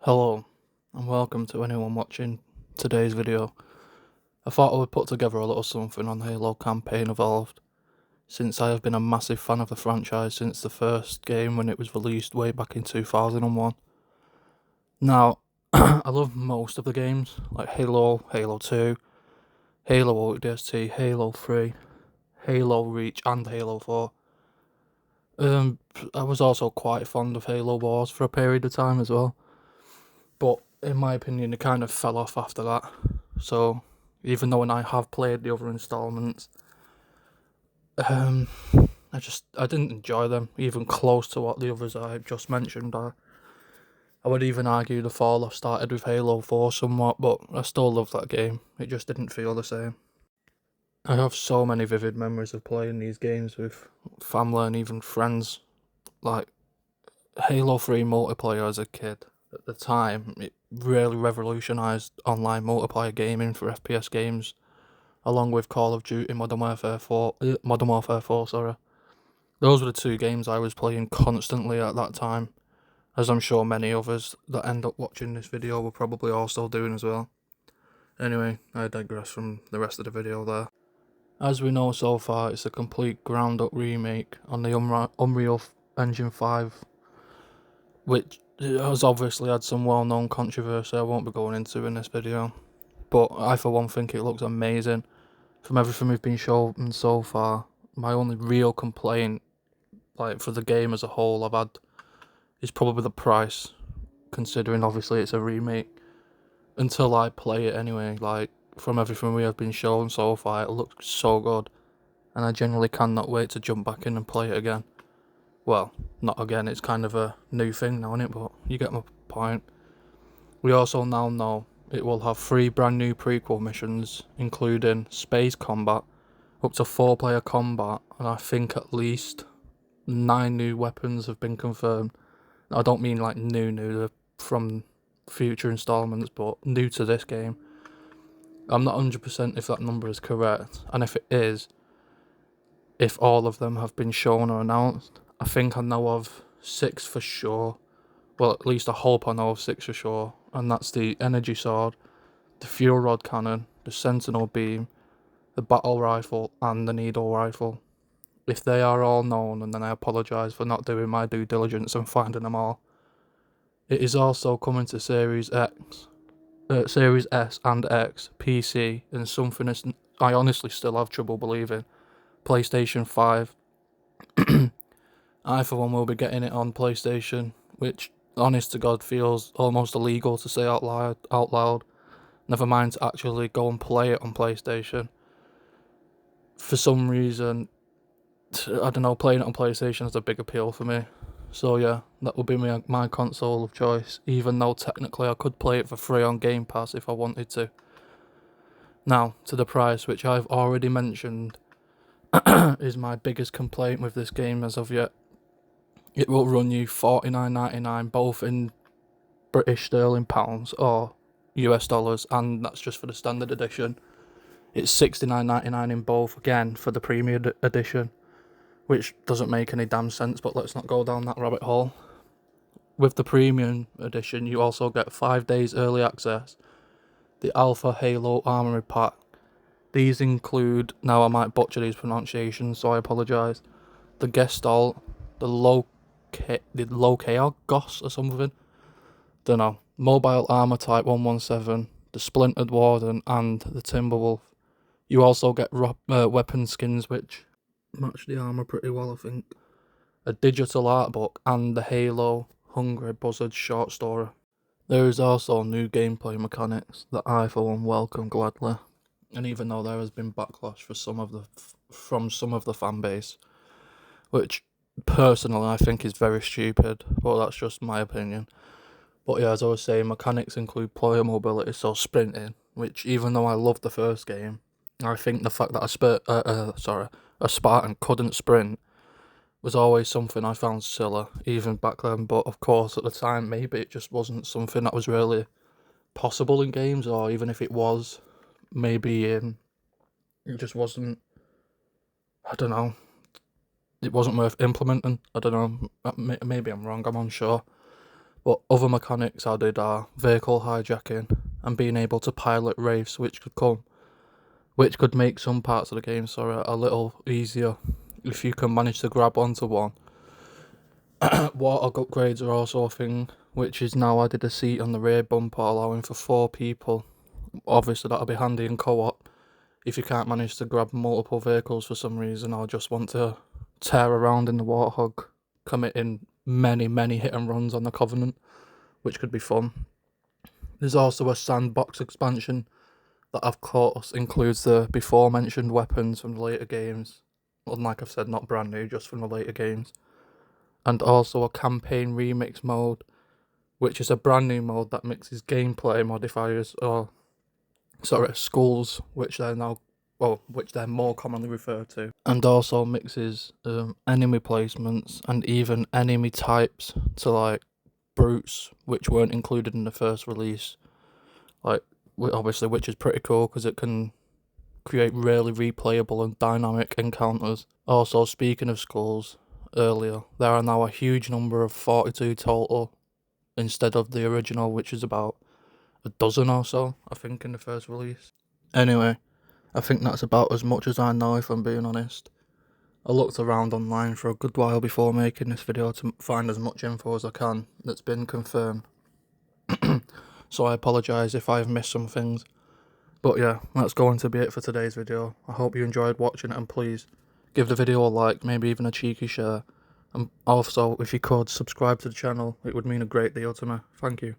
Hello, and welcome to anyone watching today's video. I thought I would put together a little something on Halo Campaign Evolved, since I have been a massive fan of the franchise since the first game when it was released way back in 2001. Now, I love most of the games, like Halo, Halo 2, Halo ODST, Halo 3, Halo Reach, and Halo 4. I was also quite fond of Halo Wars for a period of time as well. But in my opinion, it kind of fell off after that. So even though I have played the other installments, I didn't enjoy them even close to what the others I just mentioned are. I would even argue the fall off started with Halo 4 somewhat, but I still love that game. It just didn't feel the same. I have so many vivid memories of playing these games with family and even friends. Like Halo 3 multiplayer as a kid. At the time, it really revolutionised online multiplayer gaming for FPS games, along with Call of Duty Modern Warfare 4, sorry. Those were the two games I was playing constantly at that time, as I'm sure many others that end up watching this video were probably also doing as well. Anyway, I digress from the rest of the video there. As we know so far, it's a complete ground-up remake on the Unreal Engine 5, which has obviously had some well-known controversy I won't be going into in this video, but I for one think it looks amazing. From everything we've been shown so far, my only real complaint, like for the game as a whole, I've had is probably the price, considering obviously it's a remake. Until I play it anyway, like from everything we have been shown so far, it looks so good, and I genuinely cannot wait to jump back in and play it again. Well, not again, it's kind of a new thing now, isn't it? But you get my point. We also now know it will have 3 brand new prequel missions, including space combat, up to 4-player combat, and I think at least 9 new weapons have been confirmed. I don't mean like new, they're from future installments, but new to this game. I'm not 100% if that number is correct, and if it is, if all of them have been shown or announced. I think I know of 6 for sure. Well, at least I hope I know of 6 for sure, and that's the energy sword, the fuel rod cannon, the sentinel beam, the battle rifle, and the needle rifle. If they are all known, and then I apologise for not doing my due diligence and finding them all. It is also coming to Series S and X, PC, and something I honestly still have trouble believing, PlayStation 5. I for one will be getting it on PlayStation, which honest to God feels almost illegal to say out loud. Never mind to actually go and play it on PlayStation. For some reason, I don't know, playing it on PlayStation is a big appeal for me. So yeah, that would be my console of choice, even though technically I could play it for free on Game Pass if I wanted to. Now, to the price, which I've already mentioned, is my biggest complaint with this game as of yet. It will run you $49.99, both in British sterling pounds or US dollars, and that's just for the standard edition. It's $69.99 in both, again, for the premium edition, which doesn't make any damn sense, but let's not go down that rabbit hole. With the premium edition, you also get 5 days early access, the Alpha Halo Armory Pack. These include, now I might butcher these pronunciations, so I apologise, the Gestalt, the Lokaogos or something, dunno, Mobile Armour Type 117, the Splintered Warden, and the Timberwolf. You also get weapon skins which match the armour pretty well, I think, a digital art book, and the Halo Hungry Buzzard short story. There is also new gameplay mechanics that I for one welcome gladly, and even though there has been backlash from some of the fan base, which personally I think is very stupid, but that's just my opinion. But yeah, as I was saying, mechanics include player mobility, so sprinting, which even though I loved the first game, I think the fact that a Spartan couldn't sprint was always something I found silly, even back then. But of course, at the time, maybe it just wasn't something that was really possible in games, or even if it was, maybe it just wasn't, I don't know, it wasn't worth implementing. I don't know, maybe I'm wrong, I'm unsure. But other mechanics added are vehicle hijacking and being able to pilot wraiths, which could make some parts of the game a little easier if you can manage to grab onto one. Warthog upgrades are also a thing, which is now added a seat on the rear bumper, allowing for 4 people. Obviously that'll be handy in co-op if you can't manage to grab multiple vehicles for some reason, or just want to tear around in the Warthog, committing many hit and runs on the Covenant, which could be fun. There's also a sandbox expansion that of course includes the before mentioned weapons from the later games. Well, like I've said, not brand new, just from the later games. And also a campaign remix mode, which is a brand new mode that mixes gameplay modifiers, schools, which they're more commonly referred to, and also mixes enemy placements and even enemy types to like brutes, which weren't included in the first release. Obviously, which is pretty cool because it can create really replayable and dynamic encounters. Also, speaking of schools, earlier, there are now a huge number of 42 total instead of the original, which is about a dozen or so, I think, in the first release. Anyway, I think that's about as much as I know, if I'm being honest. I looked around online for a good while before making this video to find as much info as I can that's been confirmed. So I apologise if I've missed some things. But yeah, that's going to be it for today's video. I hope you enjoyed watching it, and please give the video a like, maybe even a cheeky share. And also, if you could, subscribe to the channel, it would mean a great deal to me. Thank you.